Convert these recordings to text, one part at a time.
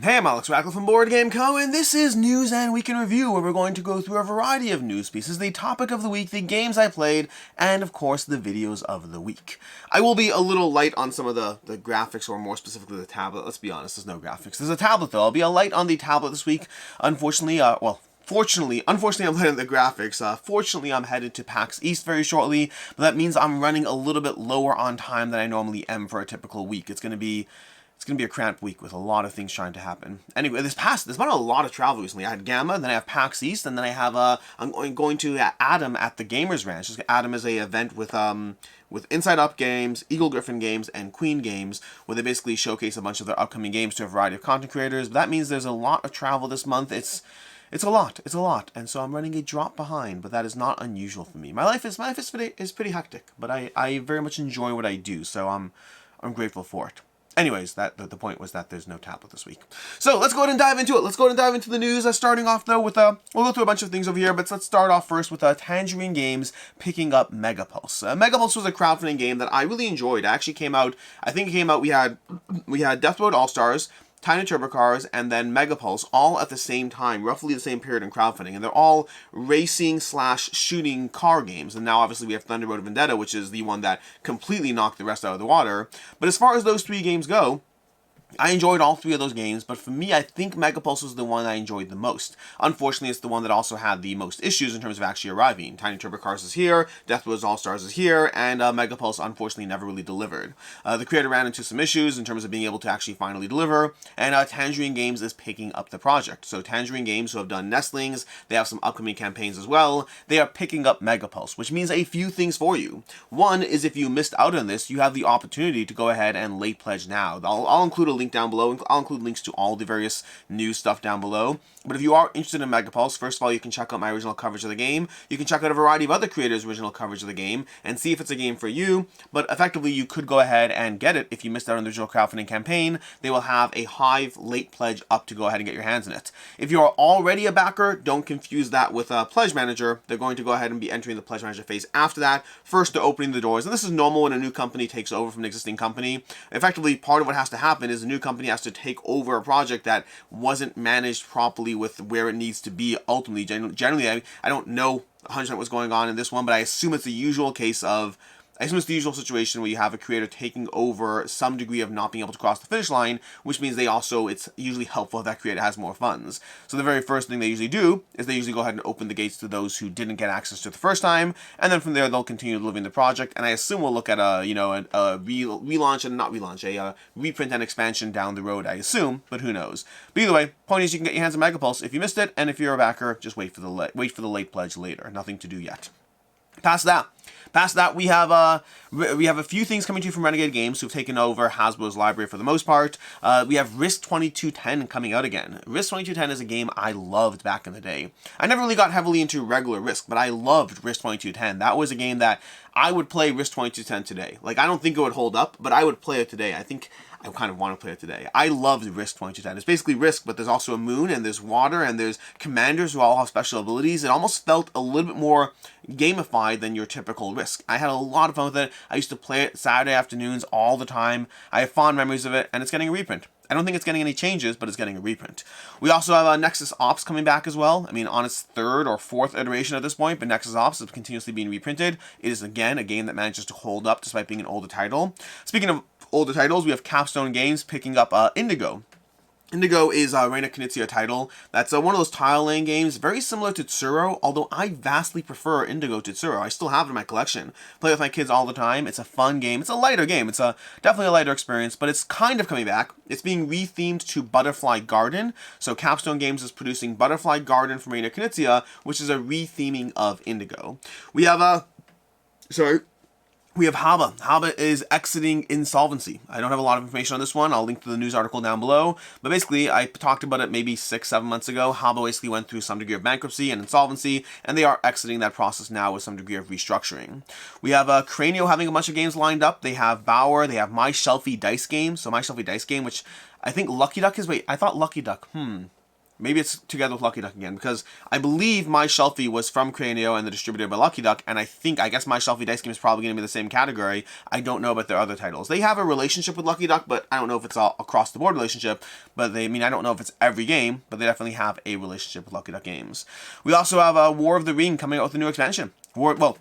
Hey, I'm Alex Rackle from Board Game Co., and this is News and Week in Review, where we're going to go through a variety of news pieces, the topic of the week, the games I played, and of course the videos of the week. I will be a little light on some of the graphics, or more specifically the tablet. Let's be honest, there's no graphics. There's a tablet though. I'll be a light on the tablet this week. Unfortunately, unfortunately, I'm light on the graphics. Fortunately, I'm headed to PAX East very shortly, but that means I'm running a little bit lower on time than I normally am for a typical week. It's going to be a cramped week with a lot of things trying to happen. Anyway, there's been a lot of travel recently. I had Gamma, then I have PAX East, and then I have I'm going to Adam at the Gamers Ranch. Adam is a event with Inside Up Games, Eagle Griffin Games, and Queen Games, where they basically showcase a bunch of their upcoming games to a variety of content creators. But that means there's a lot of travel this month. It's a lot, and so I'm running a drop behind, but that is not unusual for me. My life is pretty hectic, but I very much enjoy what I do, so I'm grateful for it. Anyways, the point was that there's no tablet this week. So let's go ahead and dive into it. Let's go ahead and dive into the news. Starting off though with we'll go through a bunch of things over here, but let's start off first with Tangerine Games picking up Megapulse. Megapulse was a crowdfunding game that I really enjoyed. It actually came out. I think it came out. We had Death Road All Stars, Tiny Turbo Cars, and then Megapulse, all at the same time, roughly the same period in crowdfunding, and they're all racing/shooting car games. And now obviously we have Thunder Road Vendetta, which is the one that completely knocked the rest out of the water. But as far as those three games go, I enjoyed all three of those games, but for me, I think Megapulse was the one I enjoyed the most. Unfortunately, it's the one that also had the most issues in terms of actually arriving. Tiny Turbo Cars is here, Death Road All Stars is here, and Megapulse unfortunately never really delivered. The creator ran into some issues in terms of being able to actually finally deliver, and Tangerine Games is picking up the project. So Tangerine Games, who have done Nestlings, they have some upcoming campaigns as well, they are picking up Megapulse, which means a few things for you. One is if you missed out on this, you have the opportunity to go ahead and late pledge now. I'll include a link down below. I'll include links to all the various news stuff down below. But if you are interested in Megapulse, first of all, you can check out my original coverage of the game. You can check out a variety of other creators' original coverage of the game and see if it's a game for you. But effectively, you could go ahead and get it if you missed out on the original crowdfunding campaign. They will have a Hive late pledge up to go ahead and get your hands in it. If you are already a backer, don't confuse that with a Pledge Manager. They're going to go ahead and be entering the Pledge Manager phase after that. First, they're opening the doors. And this is normal when a new company takes over from an existing company. Effectively, part of what has to happen is the new company has to take over a project that wasn't managed properly with where it needs to be ultimately. Generally, I don't know 100% what's going on in this one, but I assume it's the usual case of, I assume it's the usual situation where you have a creator taking over some degree of not being able to cross the finish line, which means it's usually helpful if that creator has more funds. So the very first thing they usually do is they usually go ahead and open the gates to those who didn't get access to it the first time, and then from there they'll continue delivering the project. And I assume we'll look at a relaunch and not relaunch, a reprint and expansion down the road, I assume, but who knows. But either way, point is you can get your hands on Megapulse if you missed it, and if you're a backer, just wait for the late pledge later. Nothing to do yet. Past that, we have a few things coming to you from Renegade Games, who've taken over Hasbro's library for the most part. We have Risk 2210 coming out again. Risk 2210 is a game I loved back in the day. I never really got heavily into regular Risk, but I loved Risk 2210. That was a game that I would play Risk 2210 today. Like, I don't think it would hold up, but I would play it today. I think I kind of want to play it today. I loved Risk 2210. It's basically Risk, but there's also a moon, and there's water, and there's commanders who all have special abilities. It almost felt a little bit more gamified than your typical Risk. I had a lot of fun with it. I used to play it Saturday afternoons all the time. I have fond memories of it, and it's getting a reprint. I don't think it's getting any changes, but it's getting a reprint. We also have Nexus Ops coming back as well. I mean, on its third or fourth iteration at this point, but Nexus Ops is continuously being reprinted. It is, again, a game that manages to hold up despite being an older title. Speaking of older titles, we have Capstone Games picking up Indigo. Indigo is a Reina Knizia title. That's one of those tile laying games, very similar to Tsuro, although I vastly prefer Indigo to Tsuro. I still have it in my collection. Play with my kids all the time. It's a fun game. It's a lighter game. It's definitely a lighter experience, but it's kind of coming back. It's being rethemed to Butterfly Garden. So Capstone Games is producing Butterfly Garden from Reina Knizia, which is a retheming of Indigo. We have We have Haba. Haba is exiting Insolvency. I don't have a lot of information on this one. I'll link to the news article down below. But basically, I talked about it maybe 6-7 months ago. Haba basically went through some degree of bankruptcy and insolvency, and they are exiting that process now with some degree of restructuring. We have Cranio having a bunch of games lined up. They have Bauer. They have My Shelfie Dice Game. So My Shelfie Dice Game, which I think Lucky Duck is... Wait, I thought Lucky Duck. maybe it's together with Lucky Duck again, because I believe My Shelfie was from Cranio and the distributor by Lucky Duck, and I guess My Shelfie Dice Game is probably going to be the same category. I don't know about their other titles. They have a relationship with Lucky Duck, but I don't know if it's all across the board relationship. But I don't know if it's every game, but they definitely have a relationship with Lucky Duck Games. We also have War of the Ring coming out with a new expansion. I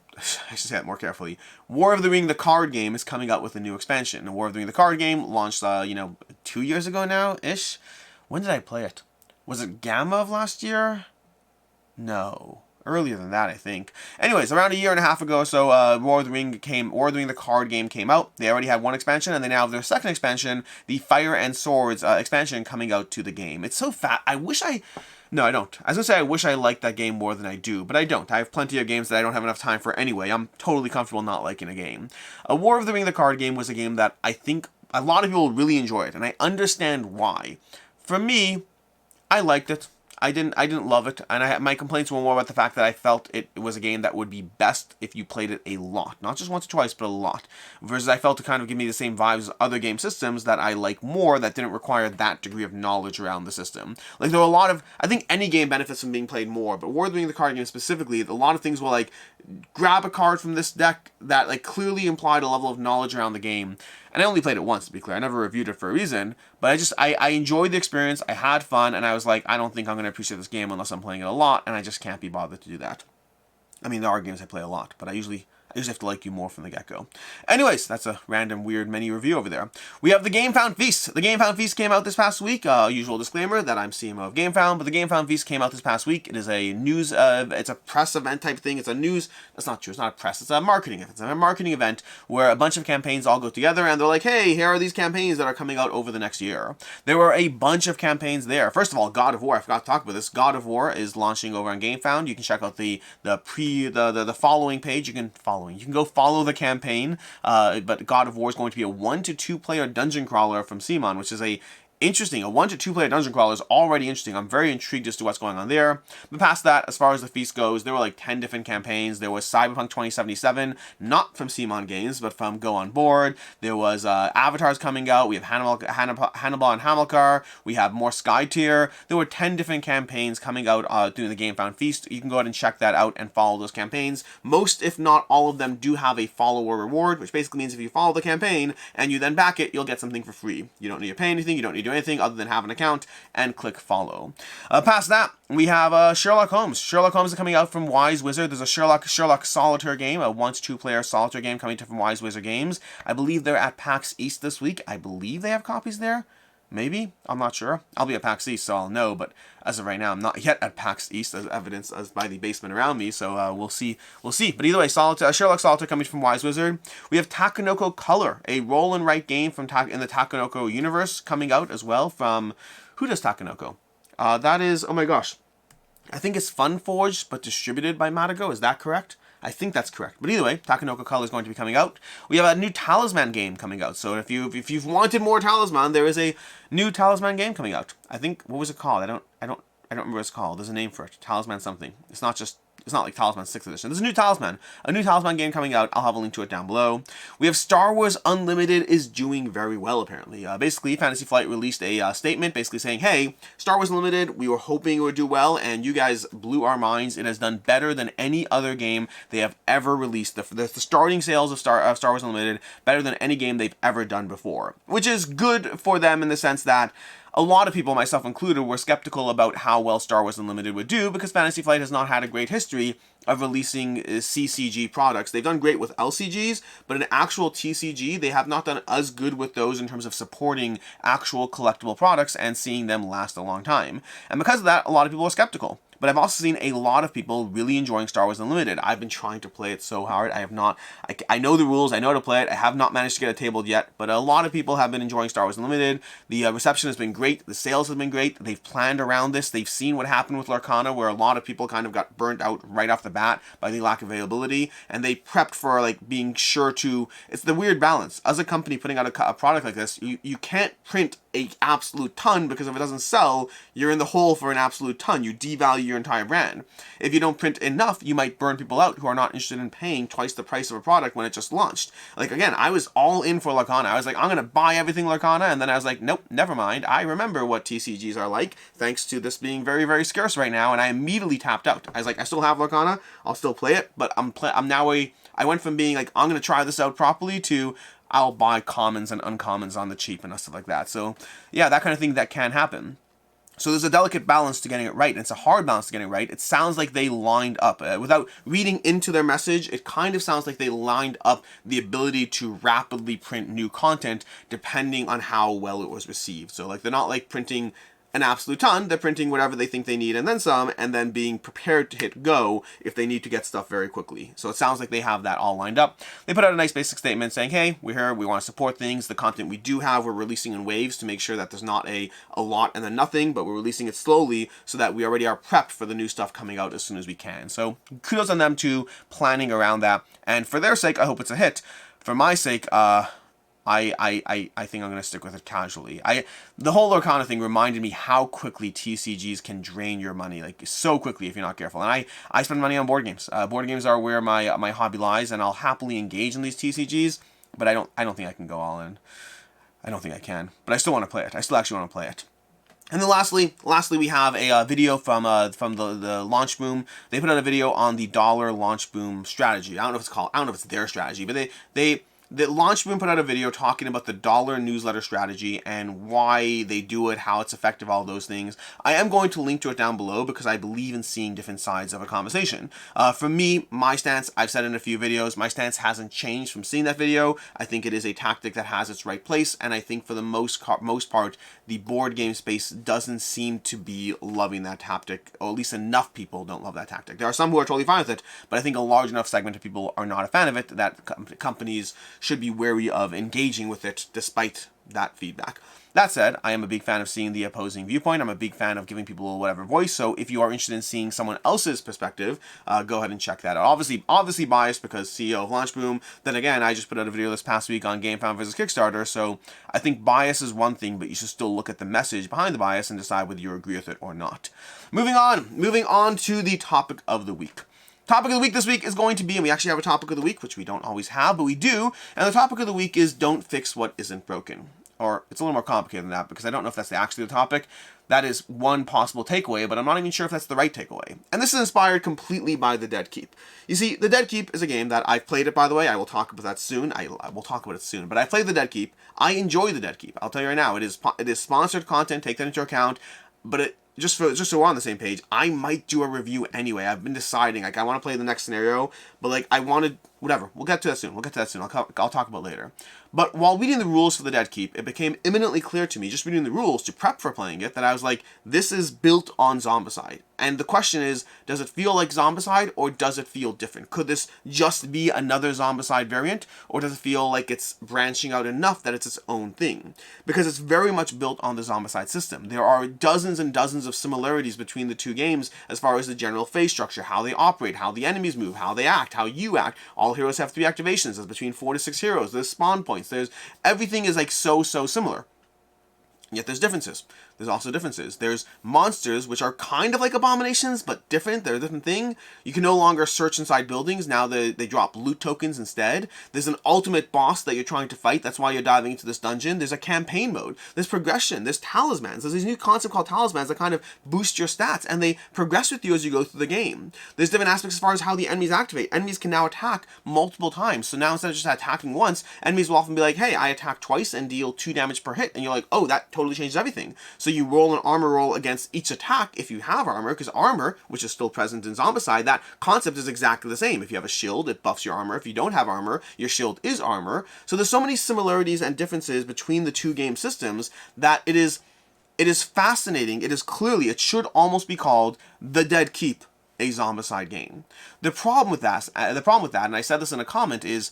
should say that more carefully. War of the Ring, the card game, is coming out with a new expansion. War of the Ring, the card game, launched 2 years ago now-ish. When did I play it? Was it Gamma of last year? No. Earlier than that, I think. Anyways, around a year and a half ago, so War of the Ring, the card game, came out. They already had one expansion, and they now have their second expansion, the Fire and Swords expansion, coming out to the game. It's so fat. No, I don't. I was going to say I wish I liked that game more than I do, but I don't. I have plenty of games that I don't have enough time for anyway. I'm totally comfortable not liking a game. War of the Ring, the card game, was a game that I think a lot of people really enjoyed, and I understand why. For me, I liked it. I didn't love it, and my complaints were more about the fact that I felt it was a game that would be best if you played it a lot. Not just once or twice, but a lot. Versus I felt it kind of give me the same vibes as other game systems that I like more that didn't require that degree of knowledge around the system. Like, there were a lot of... I think any game benefits from being played more, but War of the Ring, the card game specifically, a lot of things will, like, grab a card from this deck that, like, clearly implied a level of knowledge around the game. And I only played it once, to be clear. I never reviewed it for a reason. But I enjoyed the experience. I had fun. And I was like, I don't think I'm going to appreciate this game unless I'm playing it a lot. And I just can't be bothered to do that. I mean, there are games I play a lot. But I usually have to like you more from the get-go. Anyways, that's a random, weird mini review over there. We have the Gamefound Feast. The Gamefound Feast came out this past week. Usual disclaimer that I'm CMO of Gamefound, but the Gamefound Feast came out this past week. It is a news, it's a press event type thing. It's a news, that's not true, it's not a press, it's a marketing event. It's a marketing event where a bunch of campaigns all go together and they're like, hey, here are these campaigns that are coming out over the next year. There were a bunch of campaigns there. First of all, God of War, I forgot to talk about this. God of War is launching over on Gamefound. You can check out the following page. You can go follow the campaign, but God of War is going to be a 1 to 2 player dungeon crawler from CMON, which is a 1 to 2 player dungeon crawler is already interesting. I'm very intrigued as to what's going on there. But past that, as far as the feast goes, there were like 10 different campaigns. There was Cyberpunk 2077, not from CMON Games, but from Go On Board. There was Avatars coming out. We have Hannibal and Hamilcar. We have more Sky Tier. There were 10 different campaigns coming out during the Gamefound Feast. You can go ahead and check that out and follow those campaigns. Most, if not all of them, do have a follower reward, which basically means if you follow the campaign and you then back it, you'll get something for free. You don't need to pay anything. You don't need to do anything other than have an account and click follow. Past that, we have Sherlock Holmes. Sherlock Holmes is coming out from Wise Wizard. There's a Sherlock Solitaire game, a 1 to 2 player solitaire game coming from Wise Wizard Games. I believe they're at PAX East this week. I believe they have copies there. Maybe? I'm not sure. I'll be at PAX East, so I'll know, but as of right now, I'm not yet at PAX East, as evidenced as by the basement around me, so we'll see. But either way, Sherlock Solitaire coming from Wise Wizard. We have Takenokolor, a roll and write game from in the Takenoko universe, coming out as well from... Who does Takenoko? That is... Oh my gosh. I think it's Funforged, but distributed by Matago. Is that correct? I think that's correct. But either way, Takenokolor is going to be coming out. We have a new Talisman game coming out. So if you've wanted more Talisman, there is a new Talisman game coming out. I think, what was it called? I don't remember what it's called. There's a name for it. Talisman something. It's not like Talisman 6th edition. There's a new Talisman game coming out. I'll have a link to it down below. We have Star Wars Unlimited is doing very well, apparently. Basically, Fantasy Flight released a statement basically saying, hey, Star Wars Unlimited, we were hoping it would do well, and you guys blew our minds. It has done better than any other game they have ever released. The starting sales of Star Wars Unlimited, better than any game they've ever done before. Which is good for them in the sense that a lot of people, myself included, were skeptical about how well Star Wars Unlimited would do because Fantasy Flight has not had a great history of releasing CCG products. They've done great with LCGs, but in actual TCG, they have not done as good with those in terms of supporting actual collectible products and seeing them last a long time. And because of that, a lot of people are skeptical. But I've also seen a lot of people really enjoying Star Wars Unlimited. I've been trying to play it so hard. I know the rules, I know how to play it. I have not managed to get it tabled yet, but a lot of people have been enjoying Star Wars Unlimited. The reception has been great. The sales have been great. They've planned around this. They've seen what happened with Lorcana, where a lot of people kind of got burnt out right off the bat by the lack of availability, and they prepped for like being sure to... It's the weird balance. As a company putting out a product like this, you can't print an absolute ton, because if it doesn't sell, you're in the hole for an absolute ton. You devalue your entire brand. If you don't print enough, you might burn people out who are not interested in paying twice the price of a product when it just launched. Like, again, I was all in for Lorcana. I was like, I'm going to buy everything Lorcana, and then I was like, nope, never mind. I remember what TCGs are like, thanks to this being very, very scarce right now, and I immediately tapped out. I was like, I still have Lorcana, I'll still play it, but I went from being like, I'm going to try this out properly to I'll buy commons and uncommons on the cheap and stuff like that. So yeah, that kind of thing that can happen. So there's a delicate balance to getting it right, and it's a hard balance to getting it right. It sounds like they lined up. Without reading into their message, it kind of sounds like they lined up the ability to rapidly print new content depending on how well it was received. So like, they're not like printing an absolute ton, they're printing whatever they think they need and then some, and then being prepared to hit go if they need to get stuff very quickly. So it sounds like they have that all lined up. They put out a nice basic statement saying, hey, we're here, we want to support things, the content we do have, we're releasing in waves to make sure that there's not a lot and then nothing, but we're releasing it slowly so that we already are prepped for the new stuff coming out as soon as we can. So kudos on them to planning around that, and for their sake, I hope it's a hit. For my sake, I think I'm going to stick with it casually. The whole Lorcana thing reminded me how quickly TCGs can drain your money, like so quickly if you're not careful. And I spend money on board games. Board games are where my hobby lies, and I'll happily engage in these TCGs, but I don't think I can go all in. I don't think I can, but I still want to play it. I still actually want to play it. And then lastly, we have a video from the Launchboom. They put out a video on the dollar Launchboom strategy. I don't know if it's their strategy, but the Launchboom put out a video talking about the dollar newsletter strategy and why they do it, how it's effective, all those things. I am going to link to it down below because I believe in seeing different sides of a conversation. For me, my stance, I've said in a few videos, my stance hasn't changed from seeing that video. I think it is a tactic that has its right place, and I think for the most part, the board game space doesn't seem to be loving that tactic, or at least enough people don't love that tactic. There are some who are totally fine with it, but I think a large enough segment of people are not a fan of it that companies should be wary of engaging with it despite that feedback. That said, I am a big fan of seeing the opposing viewpoint. I'm a big fan of giving people whatever voice, so if you are interested in seeing someone else's perspective, go ahead and check that out. Obviously biased because CEO of Launchboom. Then again, I just put out a video this past week on Gamefound versus Kickstarter, so I think bias is one thing, but you should still look at the message behind the bias and decide whether you agree with it or not. Moving on to the topic of the week. Topic of the week this week is going to be, and we actually have a topic of the week, which we don't always have, but we do, and the topic of the week is don't fix what isn't broken. Or it's a little more complicated than that, because I don't know if that's actually the topic. That is one possible takeaway, but I'm not even sure if that's the right takeaway. And this is inspired completely by The Dead Keep. You see, The Dead Keep is a game that I've played it, by the way. I will talk about that soon. I will talk about it soon. But I played The Dead Keep. I enjoy The Dead Keep. I'll tell you right now, it is sponsored content. Take that into account. But just so we're on the same page, I might do a review anyway. I've been deciding, like, I want to play the next scenario, but like, I wanted, whatever, we'll get to that soon, I'll talk about it later. But while reading the rules for The Dead Keep, it became imminently clear to me, just reading the rules to prep for playing it, that I was like, this is built on Zombicide. And the question is, does it feel like Zombicide, or does it feel different? Could this just be another Zombicide variant, or does it feel like it's branching out enough that it's its own thing? Because it's very much built on the Zombicide system. There are dozens and dozens of similarities between the two games as far as the general phase structure, how they operate, how the enemies move, how they act, how you act. All heroes have 3 activations. There's between 4 to 6 heroes. There's spawn points. Everything is like so similar. Yet there's differences. There's also differences. There's monsters, which are kind of like abominations, but different. They're a different thing. You can no longer search inside buildings. Now they drop loot tokens instead. There's an ultimate boss that you're trying to fight. That's why you're diving into this dungeon. There's a campaign mode. There's progression. There's talismans. There's these new concept called talismans that kind of boost your stats, and they progress with you as you go through the game. There's different aspects as far as how the enemies activate. Enemies can now attack multiple times. So now instead of just attacking once, enemies will often be like, hey, I attack twice and deal 2 damage per hit. And you're like, oh, that totally changes everything. So you roll an armor roll against each attack if you have armor, because armor, which is still present in Zombicide, that concept is exactly the same. If you have a shield, it buffs your armor. If you don't have armor, your shield is armor. So there's so many similarities and differences between the two game systems that it is fascinating. It should almost be called The Dead Keep, a Zombicide game. The problem with that, and I said this in a comment, is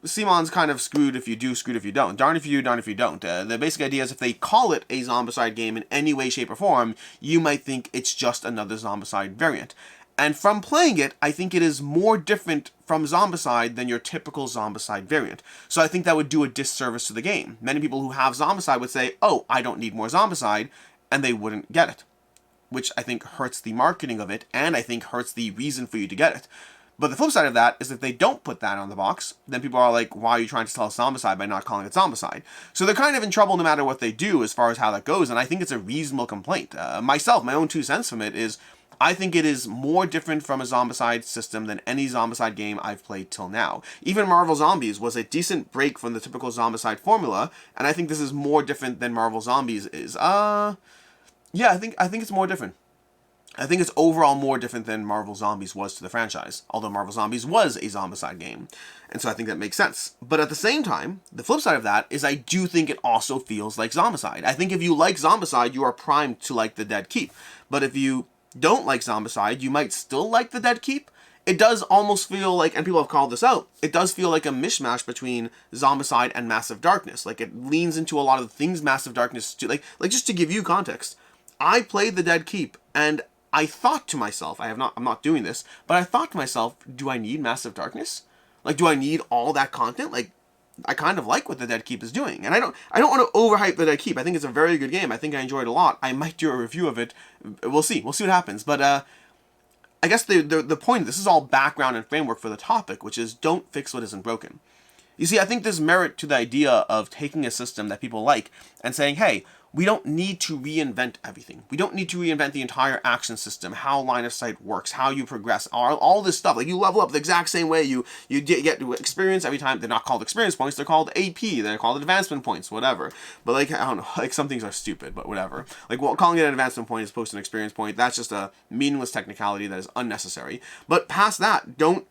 Simon's kind of screwed if you do, screwed if you don't. Darn if you do, darn if you don't. The basic idea is if they call it a Zombicide game in any way, shape, or form, you might think it's just another Zombicide variant. And from playing it, I think it is more different from Zombicide than your typical Zombicide variant. So I think that would do a disservice to the game. Many people who have Zombicide would say, oh, I don't need more Zombicide, and they wouldn't get it. which I think hurts the marketing of it, and I think hurts the reason for you to get it. But the flip side of that is if they don't put that on the box, then people are like, why are you trying to sell Zombicide by not calling it Zombicide? So they're kind of in trouble no matter what they do as far as how that goes, and I think it's a reasonable complaint. Myself, my own 2 cents from it is, I think it is more different from a Zombicide system than any Zombicide game I've played till now. Even Marvel Zombies was a decent break from the typical Zombicide formula, and I think this is more different than Marvel Zombies is. Yeah, I think it's more different. I think it's overall more different than Marvel Zombies was to the franchise, although Marvel Zombies was a Zombicide game, and so I think that makes sense. But at the same time, the flip side of that is I do think it also feels like Zombicide. I think if you like Zombicide, you are primed to like the Dead Keep. But if you don't like Zombicide, you might still like the Dead Keep. It does almost feel like, and people have called this out, it does feel like a mishmash between Zombicide and Massive Darkness. Like, it leans into a lot of the things Massive Darkness do. Like just to give you context, I played the Dead Keep, and I thought to myself, I'm not doing this, but I thought to myself, do I need Massive Darkness? Like, do I need all that content? Like, I kind of like what the Dead Keep is doing, and I don't want to overhype the Dead Keep. I think it's a very good game. I think I enjoyed it a lot. I might do a review of it. We'll see what happens. But I guess the point, this is all background and framework for the topic, which is don't fix what isn't broken. You see, I think there's merit to the idea of taking a system that people like and saying, hey, we don't need to reinvent everything. We don't need to reinvent the entire action system, how line of sight works, how you progress, all this stuff. Like, you level up the exact same way you get to experience every time. They're not called experience points, they're called AP, they're called advancement points, whatever. But, like, I don't know, like, some things are stupid, but whatever. Like, well, calling it an advancement point as opposed to an experience point, that's just a meaningless technicality that is unnecessary. But past that, don't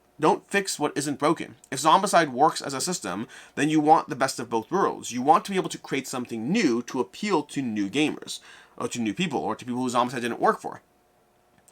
fix what isn't broken. If Zombicide works as a system, then you want the best of both worlds. You want to be able to create something new to appeal to new gamers, or to new people, or to people who Zombicide didn't work for.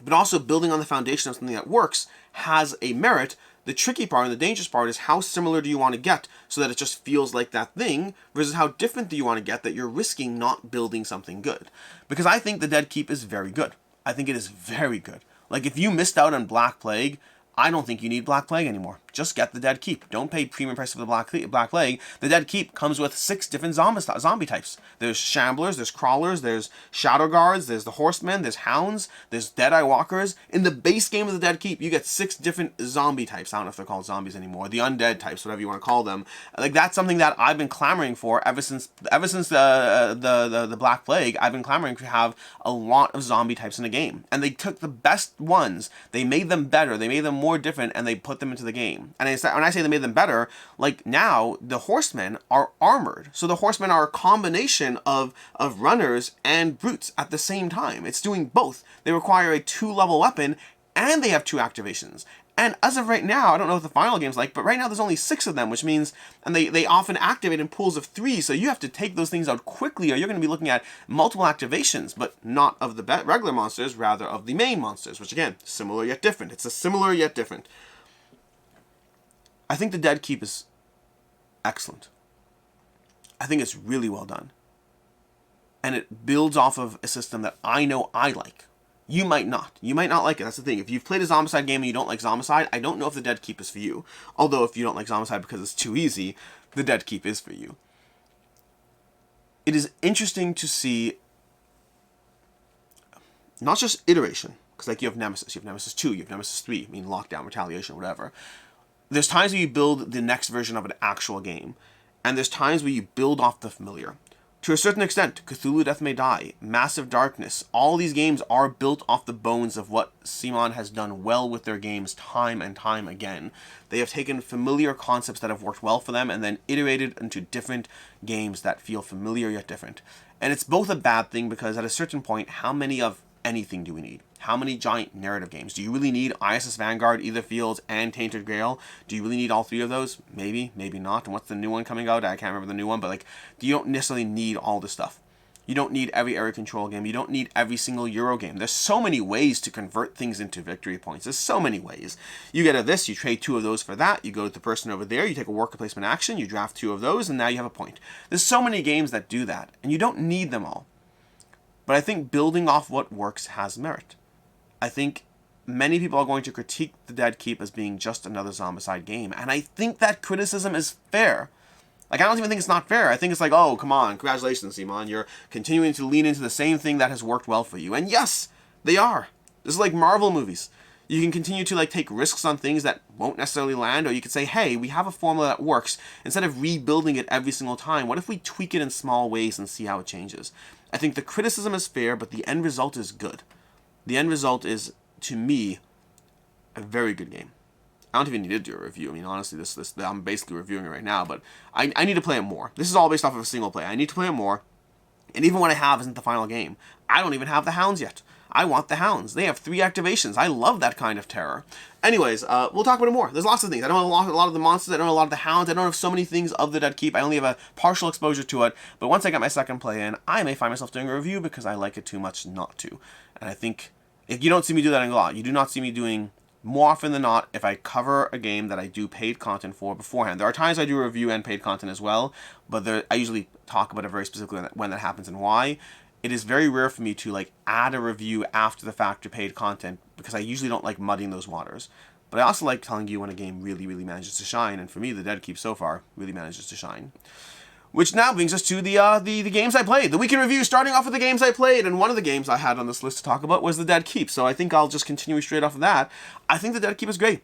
But also, building on the foundation of something that works has a merit. The tricky part and the dangerous part is how similar do you want to get so that it just feels like that thing, versus how different do you want to get that you're risking not building something good. Because I think the Dead Keep is very good. I think it is very good. Like, if you missed out on Black Plague, I don't think you need Black Plague anymore. Just get the Dead Keep. Don't pay premium price for the Black Plague. The Dead Keep comes with 6 different zombie types. There's Shamblers, there's Crawlers, there's Shadow Guards, there's the Horsemen, there's Hounds, there's Deadeye Walkers. In the base game of the Dead Keep, you get 6 different zombie types. I don't know if they're called zombies anymore. The undead types, whatever you want to call them. Like, that's something that I've been clamoring for ever since the Black Plague. I've been clamoring to have a lot of zombie types in a game. And they took the best ones, they made them better, they made them more different, and they put them into the game. And when I say they made them better, like, now the Horsemen are armored. So the Horsemen are a combination of runners and brutes at the same time. It's doing both. They require a 2-level weapon, and they have 2 activations. And as of right now, I don't know what the final game's like, but right now there's only 6 of them, which means, and they often activate in pools of 3, so you have to take those things out quickly, or you're going to be looking at multiple activations, but not of the regular monsters, rather of the main monsters, which again, similar yet different. It's a similar yet different. I think the Dead Keep is excellent. I think it's really well done. And it builds off of a system that I know I like. You might not. You might not like it. That's the thing. If you've played a Zombicide game and you don't like Zombicide, I don't know if the Dead Keep is for you. Although if you don't like Zombicide because it's too easy, the Dead Keep is for you. It is interesting to see not just iteration, because like you have Nemesis 2, you have Nemesis 3, I mean Lockdown, Retaliation, whatever. There's times where you build the next version of an actual game, and there's times where you build off the familiar. To a certain extent, Cthulhu Death May Die, Massive Darkness, all these games are built off the bones of what CMON has done well with their games time and time again. They have taken familiar concepts that have worked well for them and then iterated into different games that feel familiar yet different. And it's both a bad thing because at a certain point, how many of anything do we need? How many giant narrative games? Do you really need ISS Vanguard, Ether Fields, and Tainted Grail? Do you really need all 3 of those? Maybe, maybe not. And what's the new one coming out? I can't remember the new one, but like, you don't necessarily need all this stuff. You don't need every area control game. You don't need every single Euro game. There's so many ways to convert things into victory points. There's so many ways. You get a this, you trade 2 of those for that. You go to the person over there, you take a worker placement action, you draft 2 of those, and now you have a point. There's so many games that do that, and you don't need them all. But I think building off what works has merit. I think many people are going to critique the Dead Keep as being just another Zombicide game, and I think that criticism is fair. Like, I don't even think it's not fair. I think it's like, oh, come on, congratulations, CMON, you're continuing to lean into the same thing that has worked well for you. And yes, They are. This is like Marvel movies. You can continue to like take risks on things that won't necessarily land, or you could say, hey, we have a formula that works. Instead of rebuilding it every single time, what if we tweak it in small ways and see how it changes? I think the criticism is fair, but the end result is good. The end result is, to me, a very good game. I don't even need to do a review. I mean, honestly, this I'm basically reviewing it right now, but I need to play it more. This is all based off of a single play. I need to play it more, and even what I have isn't the final game. I don't even have the hounds yet. I want the hounds. They have 3 activations. I love that kind of terror. Anyways, we'll talk about it more. There's lots of things. I don't have a lot of the monsters. I don't have a lot of the hounds. I don't have so many things of the Dead Keep. I only have a partial exposure to it. But once I get my second play in, I may find myself doing a review because I like it too much not to. And I think if you don't see me do that a lot, you do not see me doing more often than not if I cover a game that I do paid content for beforehand. There are times I do a review and paid content as well, but I usually talk about it very specifically when that happens and why. It is very rare for me to like add a review after the fact to paid content because I usually don't like muddying those waters. But I also like telling you when a game really, really manages to shine, and for me, the Dead Keep so far really manages to shine. Which now brings us to the games I played. The week in review, starting off with the games I played, and one of the games I had on this list to talk about was the Dead Keep. So I think I'll just continue straight off of that. I think the Dead Keep is great.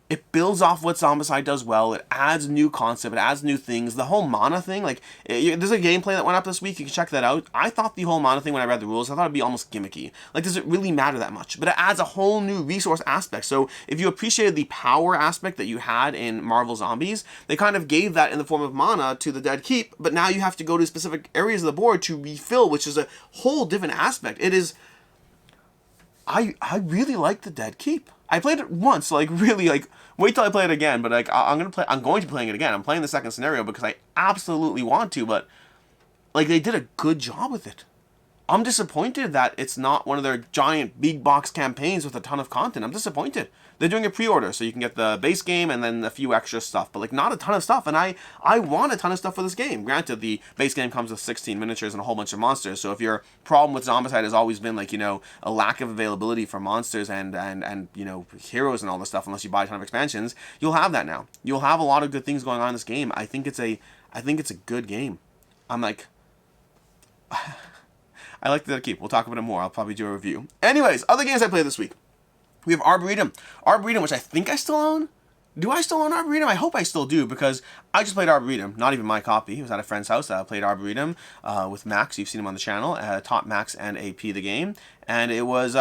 It builds off what Zombicide does well. It adds new concept. It adds new things. The whole mana thing, like, there's a gameplay that went up this week. You can check that out. I thought the whole mana thing, when I read the rules, I thought it'd be almost gimmicky. Like, does it really matter that much? But it adds a whole new resource aspect. So if you appreciated the power aspect that you had in Marvel Zombies, they kind of gave that in the form of mana to the Dead Keep, but now you have to go to specific areas of the board to refill, which is a whole different aspect. It is... I really like the Dead Keep. I played it once, like really, like wait till I play it again. But like I'm going to be playing it again. I'm playing the second scenario because I absolutely want to. But like they did a good job with it. I'm disappointed that it's not one of their giant big box campaigns with a ton of content. I'm disappointed. They're doing a pre-order, so you can get the base game and then a few extra stuff, but like not a ton of stuff. And I want a ton of stuff for this game. Granted, the base game comes with 16 miniatures and a whole bunch of monsters. So if your problem with Zombicide has always been like, you know, a lack of availability for monsters and you know, heroes and all this stuff, unless you buy a ton of expansions, you'll have that now. You'll have a lot of good things going on in this game. I think it's a good game. I'm like, I like the Dead Keep. We'll talk about it more. I'll probably do a review. Anyways, other games I played this week. We have Arboretum. Arboretum, which I think I still own. Do I still own Arboretum? I hope I still do, because I just played Arboretum. Not even my copy. It was at a friend's house. I played Arboretum with Max. You've seen him on the channel. Taught Max and AP the game. And it was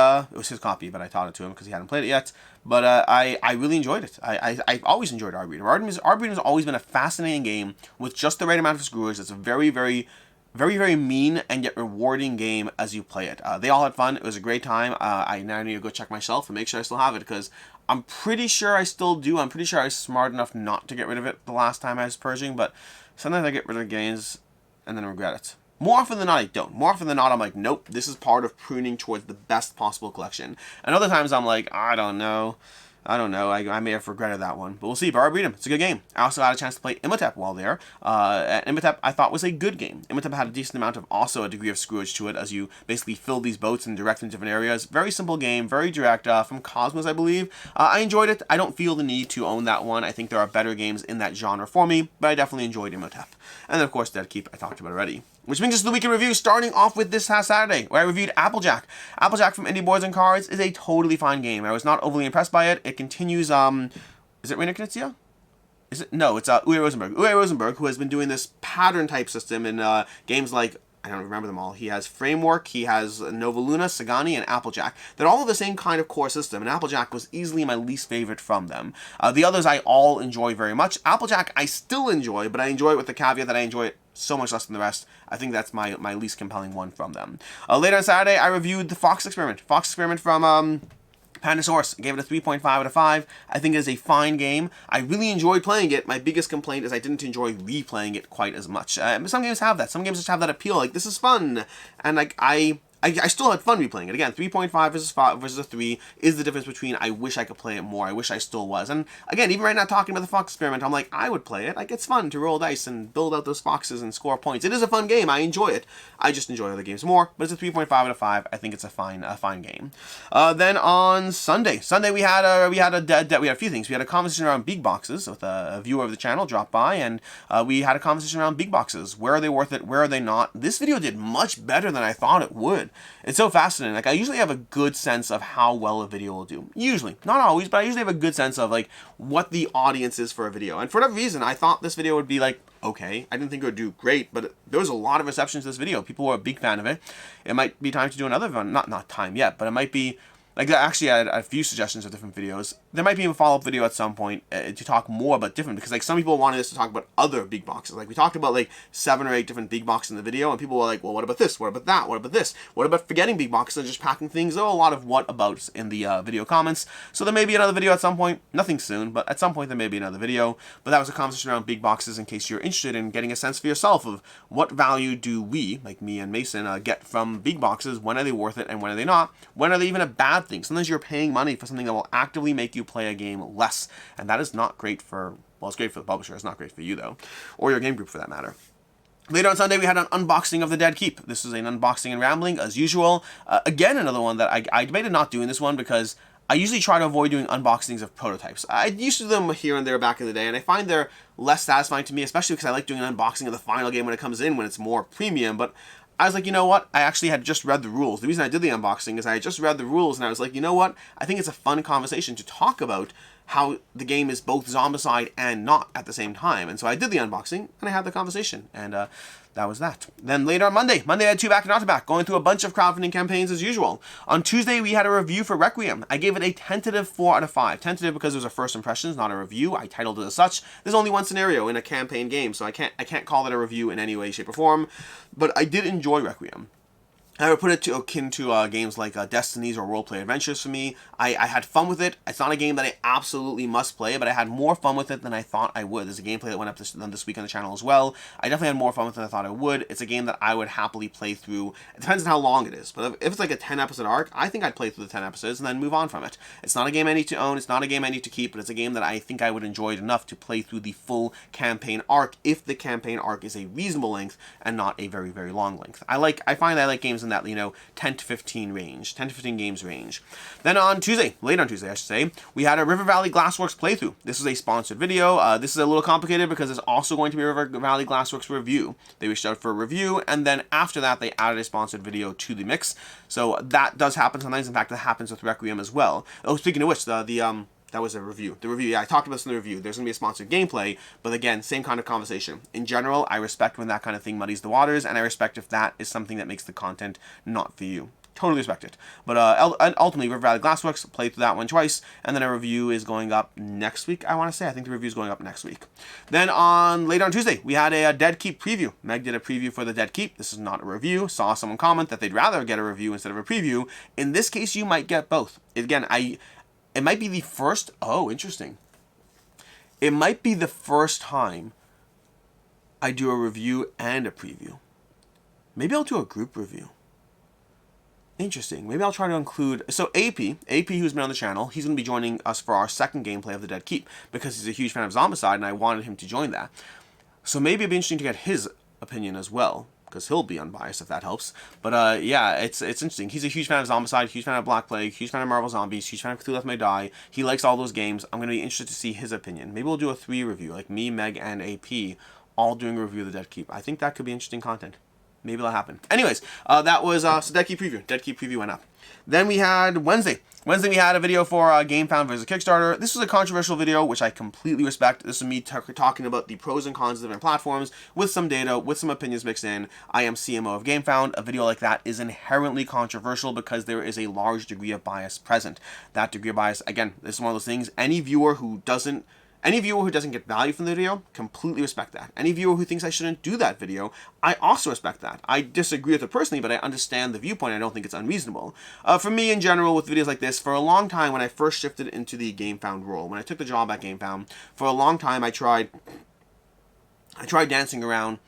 his copy, but I taught it to him because he hadn't played it yet. But I really enjoyed it. I've always enjoyed Arboretum. Arboretum has always been a fascinating game with just the right amount of screwers. It's a very, very mean and yet rewarding game as you play it. They all had fun. It was a great time. I now need to go check my shelf and make sure I still have it, because I'm pretty sure I still do. I'm pretty sure I was smart enough not to get rid of it the last time I was purging, but sometimes I get rid of games and then regret it. More often than not, I don't. More often than not, I'm like, nope, this is part of pruning towards the best possible collection. And other times I'm like, I don't know. I may have regretted that one. But we'll see. But Arboretum, it's a good game. I also had a chance to play Imhotep while there. Imhotep, I thought, was a good game. Imhotep had a decent amount of, also a degree of screwage to it, as you basically fill these boats and direct them in different areas. Very simple game, very direct, from Cosmos, I believe. I enjoyed it. I don't feel the need to own that one. I think there are better games in that genre for me, but I definitely enjoyed Imhotep. And then, of course, Dead Keep, I talked about already. Which brings us to the week in review, starting off with this past Saturday, where I reviewed Applejack. Applejack from Indie Boards and Cards is a totally fine game. I was not overly impressed by it. It continues, is it Reina Knizia? Is it? No, it's Uwe Rosenberg. Uwe Rosenberg, who has been doing this pattern type system in games like, I don't remember them all. He has Framework, he has Nova Luna, Sagani, and Applejack. They're all the same kind of core system, and Applejack was easily my least favorite from them. The others I all enjoy very much. Applejack I still enjoy, but I enjoy it with the caveat that I enjoy it so much less than the rest. I think that's my least compelling one from them. Later on Saturday, I reviewed the Fox Experiment. Fox Experiment from Pandasaurus. I gave it a 3.5 out of 5. I think it is a fine game. I really enjoyed playing it. My biggest complaint is I didn't enjoy replaying it quite as much. Some games have that. Some games just have that appeal. Like, this is fun. And like, I I still had fun replaying it. Again, 3.5 versus 5 versus a 3 is the difference between I wish I could play it more. I wish I still was. And again, even right now talking about the Fox Experiment, I'm like, I would play it. Like, it's fun to roll dice and build out those foxes and score points. It is a fun game. I enjoy it. I just enjoy other games more. But it's a 3.5 out of 5. I think it's a fine game. Then on Sunday we had a few things. We had a conversation around big boxes with a viewer of the channel dropped by, and we had a conversation around big boxes. Where are they worth it? Where are they not? This video did much better than I thought it would. It's so fascinating. Like, I usually have a good sense of how well a video will do. Usually. Not always, but I usually have a good sense of, like, what the audience is for a video. And for whatever reason, I thought this video would be, like, okay. I didn't think it would do great, but there was a lot of reception to this video. People were a big fan of it. It might be time to do another one. Not time yet, but it might be... Like, actually, I had a few suggestions of different videos. There might be a follow-up video at some point to talk more about different, because, like, some people wanted us to talk about other big boxes. Like, we talked about, like, 7 or 8 different big boxes in the video, and people were like, well, what about this? What about that? What about this? What about forgetting big boxes and just packing things? There were a lot of what abouts in the video comments. So there may be another video at some point. Nothing soon, but at some point there may be another video. But that was a conversation around big boxes in case you're interested in getting a sense for yourself of what value do we, like me and Mason, get from big boxes. When are they worth it and when are they not? When are they even a bad thing? Sometimes you're paying money for something that will actively make you play a game less, and that is not great for, well, it's great for the publisher, it's not great for you though, or your game group for that matter. Later on Sunday, we had an unboxing of The Dead Keep. This is an unboxing and rambling, as usual. Again, another one that I debated not doing this one because I usually try to avoid doing unboxings of prototypes. I used to do them here and there back in the day, and I find they're less satisfying to me, especially because I like doing an unboxing of the final game when it comes in, when it's more premium, but I was like, you know what? I actually had just read the rules. The reason I did the unboxing is I had just read the rules, and I was like, you know what? I think it's a fun conversation to talk about how the game is both Zombicide and not at the same time. And so I did the unboxing, and I had the conversation, and that was that. Then later on Monday I had 2 back and not to back, going through a bunch of crowdfunding campaigns as usual. On Tuesday, we had a review for Requiem. I gave it a tentative 4 out of 5. Tentative because it was a first impressions, not a review. I titled it as such. There's only one scenario in a campaign game, so I can't call that a review in any way, shape, or form. But I did enjoy Requiem. I would put it akin to games like Destinies or Roleplay Adventures for me. I had fun with it. It's not a game that I absolutely must play, but I had more fun with it than I thought I would. There's a gameplay that went up this week on the channel as well. I definitely had more fun with it than I thought I would. It's a game that I would happily play through. It depends on how long it is, but if it's like a 10-episode arc, I think I'd play through the 10 episodes and then move on from it. It's not a game I need to own. It's not a game I need to keep, but it's a game that I think I would enjoy it enough to play through the full campaign arc if the campaign arc is a reasonable length and not a very, very long length. I find I like games in that, 10 to 15 range, 10 to 15 games range. Then on Tuesday, late on Tuesday I should say, we had a River Valley Glassworks playthrough. This is a sponsored video. This is a little complicated because there's also going to be a River Valley Glassworks review. They reached out for a review, and then after that they added a sponsored video to the mix. So that does happen sometimes. In fact, that happens with Requiem as well. Oh, speaking of which, that was a review. The review, yeah, I talked about this in the review. There's going to be a sponsored gameplay, but again, same kind of conversation. In general, I respect when that kind of thing muddies the waters, and I respect if that is something that makes the content not for you. Totally respect it. But ultimately, River Valley Glassworks, played through that one twice, and then a review is going up next week, I want to say. I think the review is going up next week. Then later on Tuesday, we had a Dead Keep preview. Meg did a preview for the Dead Keep. This is not a review. Saw someone comment that they'd rather get a review instead of a preview. In this case, you might get both. Again, it might be the first... Oh, interesting. It might be the first time I do a review and a preview. Maybe I'll do a group review. Interesting. Maybe I'll try to include... So AP, who's been on the channel, he's going to be joining us for our second gameplay of The Dead Keep, because he's a huge fan of Zombicide, and I wanted him to join that. So maybe it'd be interesting to get his opinion as well, because he'll be unbiased if that helps. But yeah, it's interesting. He's a huge fan of Zombicide, huge fan of Black Plague, huge fan of Marvel Zombies, huge fan of Cthulhu Death May Die. He likes all those games. I'm going to be interested to see his opinion. Maybe we'll do a 3 review, like me, Meg, and AP, all doing a review of The Dead Keep. I think that could be interesting content. Maybe that'll happen. Anyways, that was so Dead Keep preview. Dead Keep preview went up. Then we had Wednesday. We had a video for Gamefound versus Kickstarter. This was a controversial video, which I completely respect. This is me talking about the pros and cons of different platforms with some data, with some opinions mixed in. I am CMO of Gamefound. A video like that is inherently controversial because there is a large degree of bias present. That degree of bias, again, this is one of those things. Any viewer who doesn't get value from the video, completely respect that. Any viewer who thinks I shouldn't do that video, I also respect that. I disagree with it personally, but I understand the viewpoint. I don't think it's unreasonable. For me, in general, with videos like this, for a long time, when I first shifted into the Gamefound role, when I took the job at Gamefound, for a long time, I tried dancing around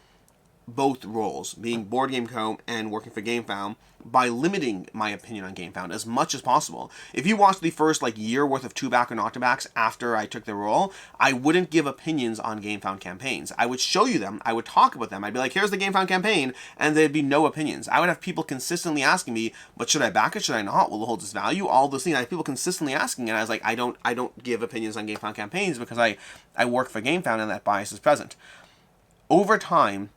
both roles, being Board Game Co. and working for Gamefound, by limiting my opinion on Gamefound as much as possible. If you watched the first year worth of 2-back or not-to-backs after I took the role, I wouldn't give opinions on Gamefound campaigns. I would show you them, I would talk about them, I'd be like, here's the Gamefound campaign, and there'd be no opinions. I would have people consistently asking me, but should I back it, should I not, will it hold its value, all those things. I have people consistently asking, and I was like, I don't give opinions on Gamefound campaigns because I work for Gamefound and that bias is present. Over time,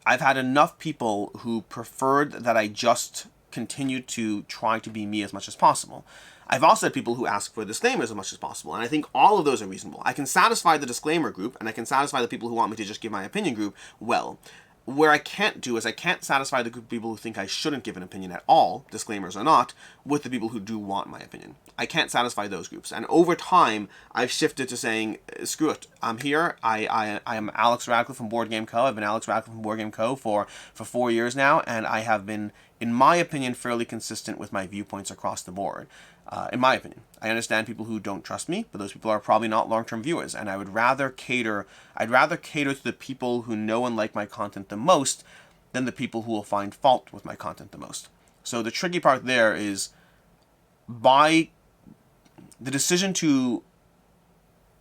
I've had enough people who preferred that I just continue to try to be me as much as possible. I've also had people who ask for disclaimers as much as possible, and I think all of those are reasonable. I can satisfy the disclaimer group, and I can satisfy the people who want me to just give my opinion group well. Where I can't do is I can't satisfy the group of people who think I shouldn't give an opinion at all, disclaimers or not, with the people who do want my opinion. I can't satisfy those groups. And over time, I've shifted to saying, screw it, I'm here. I am Alex Radcliffe from Board Game Co. I've been Alex Radcliffe from Board Game Co. for 4 years now, and I have been, in my opinion, fairly consistent with my viewpoints across the board. In my opinion, I understand people who don't trust me, but those people are probably not long-term viewers, and I'd rather cater to the people who know and like my content the most than the people who will find fault with my content the most. So the tricky part there is, by the decision to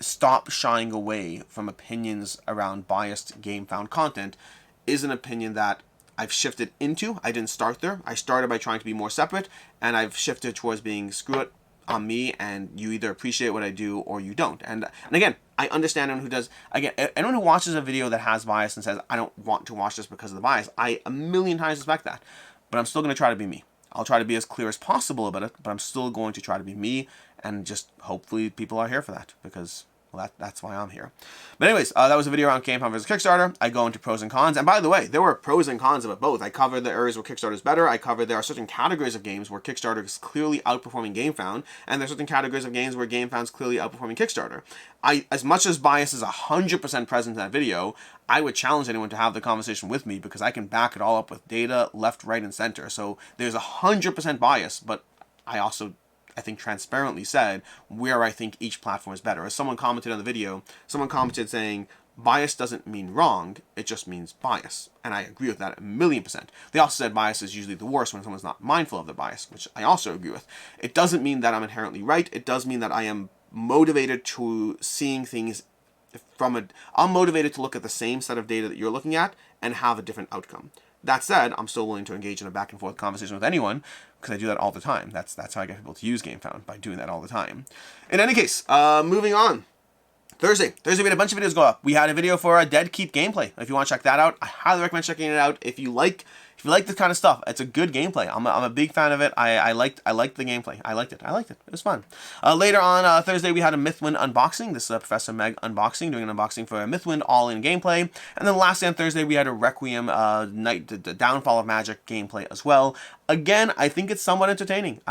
stop shying away from opinions around biased Gamefound content is an opinion that I've shifted into. I didn't start there. I started by trying to be more separate, and I've shifted towards being, screw it, on me, and you either appreciate what I do or you don't. And again, I understand anyone who does. Again, anyone who watches a video that has bias and says, I don't want to watch this because of the bias, I a million times respect that. But I'm still going to try to be me. I'll try to be as clear as possible about it, but I'm still going to try to be me, and just hopefully people are here for that, because, well, that's why I'm here. But anyways, that was a video around Gamefound versus Kickstarter. I go into pros and cons. And by the way, there were pros and cons of it both. I covered the areas where Kickstarter is better. I covered there are certain categories of games where Kickstarter is clearly outperforming Gamefound. And there's certain categories of games where Gamefound is clearly outperforming Kickstarter. As much as bias is 100% present in that video, I would challenge anyone to have the conversation with me, because I can back it all up with data, left, right, and center. So there's 100% bias, but I think transparently said where I think each platform is better. As someone commented on the video, someone commented saying, bias doesn't mean wrong, it just means bias. And I agree with that 1,000,000%. They also said bias is usually the worst when someone's not mindful of their bias, which I also agree with. It doesn't mean that I'm inherently right. It does mean that I am motivated to seeing things I'm motivated to look at the same set of data that you're looking at and have a different outcome. That said, I'm still willing to engage in a back and forth conversation with anyone, because I do that all the time. That's how I get people to use Gamefound, by doing that all the time. In any case, moving on. Thursday we had a bunch of videos go up. We had a video for a Dead Keep gameplay. If you want to check that out, I highly recommend checking it out. If you like this kind of stuff, it's a good gameplay. I'm a big fan of it. I liked the gameplay. I liked it. It was fun. Later on Thursday, we had a Mythwind unboxing. This is Professor Meg unboxing, doing an unboxing for a Mythwind all-in gameplay. And then lastly on Thursday, we had a Requiem the Downfall of Magic gameplay as well. Again, I think it's somewhat entertaining.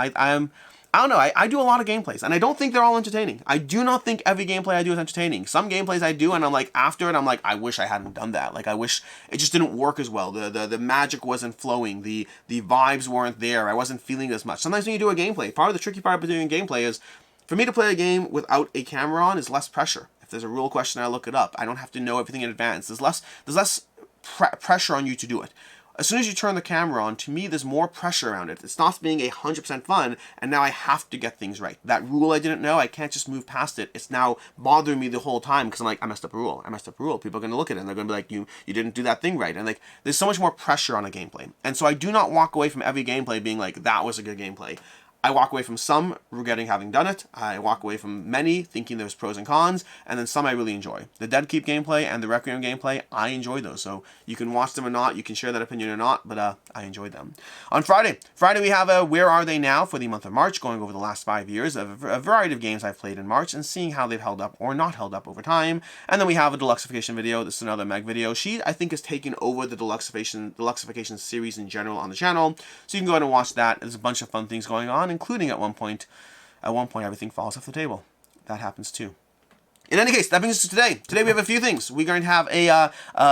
I don't know, I do a lot of gameplays, and I don't think they're all entertaining. I do not think every gameplay I do is entertaining. Some gameplays I do, and I'm like, after it, I'm like, I wish I hadn't done that. Like, I wish it just didn't work as well. The magic wasn't flowing. The vibes weren't there. I wasn't feeling as much. Sometimes when you do a gameplay, part of the tricky part about doing a gameplay is, for me to play a game without a camera on is less pressure. If there's a rule question, I look it up. I don't have to know everything in advance. There's less pressure on you to do it. As soon as you turn the camera on, to me, there's more pressure around it. It stops being 100% fun, and now I have to get things right. That rule I didn't know, I can't just move past it. It's now bothering me the whole time, because I'm like, I messed up a rule. People are going to look at it, and they're going to be like, you didn't do that thing right. And like, there's so much more pressure on a gameplay. And so I do not walk away from every gameplay being like, that was a good gameplay. I walk away from some regretting having done it. I walk away from many thinking there's pros and cons, and then some I really enjoy. The Dead Keep gameplay and the Requiem gameplay, I enjoy those. So you can watch them or not, you can share that opinion or not, but I enjoyed them. On Friday we have a Where Are They Now for the month of March, going over the last 5 years of a variety of games I've played in March and seeing how they've held up or not held up over time. And then we have a Deluxeification video. This is another Meg video. She, I think, has taken over the Deluxeification series in general on the channel. So you can go ahead and watch that. There's a bunch of fun things going on, including at one point everything falls off the table. That happens too. In any case, that brings us to today. Today we have a few things. We're going to have a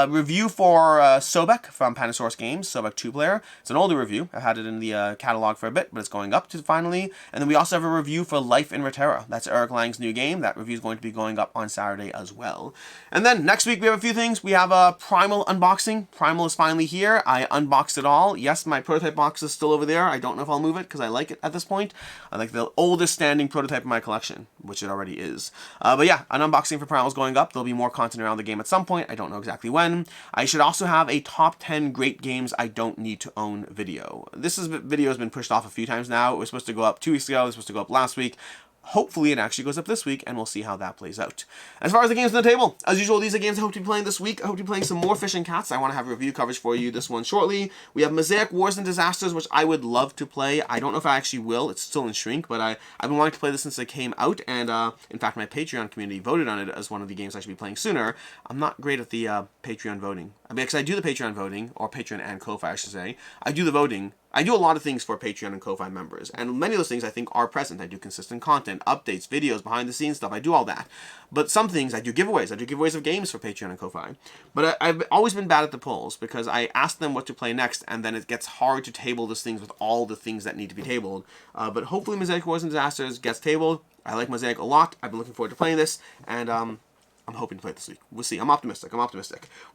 review for Sobek from Panasaurus Games, Sobek 2-player. It's an older review. I've had it in the catalog for a bit, but it's going up to finally. And then we also have a review for Life in Reterra. That's Eric Lang's new game. That review is going to be going up on Saturday as well. And then next week we have a few things. We have a Primal unboxing. Primal is finally here. I unboxed it all. Yes, my prototype box is still over there. I don't know if I'll move it because I like it at this point. I like the oldest standing prototype in my collection, which it already is. But yeah, an unboxing for Primal is going up. There'll be more content around the game at some point. I don't know exactly when. I should also have a top 10 great games I don't need to own video. Video has been pushed off a few times now. It was supposed to go up 2 weeks ago. It was supposed to go up last week. Hopefully it actually goes up this week, and we'll see how that plays out. As far as the games on the table, as usual, these are games I hope to be playing this week. I hope to be playing some more Fish and Cats. I want to have review coverage for you this one shortly. We have Mosaic Wars and Disasters, which I would love to play. I don't know if I actually will. It's still in shrink, but I've been wanting to play this since it came out, and in fact, my Patreon community voted on it as one of the games I should be playing sooner. I'm not great at the Patreon voting. I mean, because I do the Patreon voting, or Patreon and Ko-Fi, I should say. I do the voting. I do a lot of things for Patreon and Ko-Fi members, and many of those things I think are present. I do consistent content, updates, videos, behind-the-scenes stuff. I do all that. But some things, I do giveaways. I do giveaways of games for Patreon and Ko-Fi. But I've always been bad at the polls, because I ask them what to play next, and then it gets hard to table those things with all the things that need to be tabled. But hopefully Mosaic Wars and Disasters gets tabled. I like Mosaic a lot. I've been looking forward to playing this, and I'm hoping to play it this week. We'll see. I'm optimistic.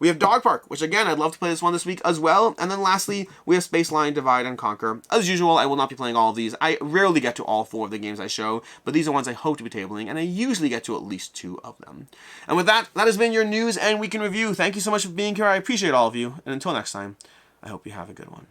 We have Dog Park, which again, I'd love to play this one this week as well. And then lastly, we have Space Line, Divide, and Conquer. As usual, I will not be playing all of these. I rarely get to all 4 of the games I show, but these are ones I hope to be tabling, and I usually get to at least 2 of them. And with that, that has been your news and week in review. Thank you so much for being here. I appreciate all of you. And until next time, I hope you have a good one.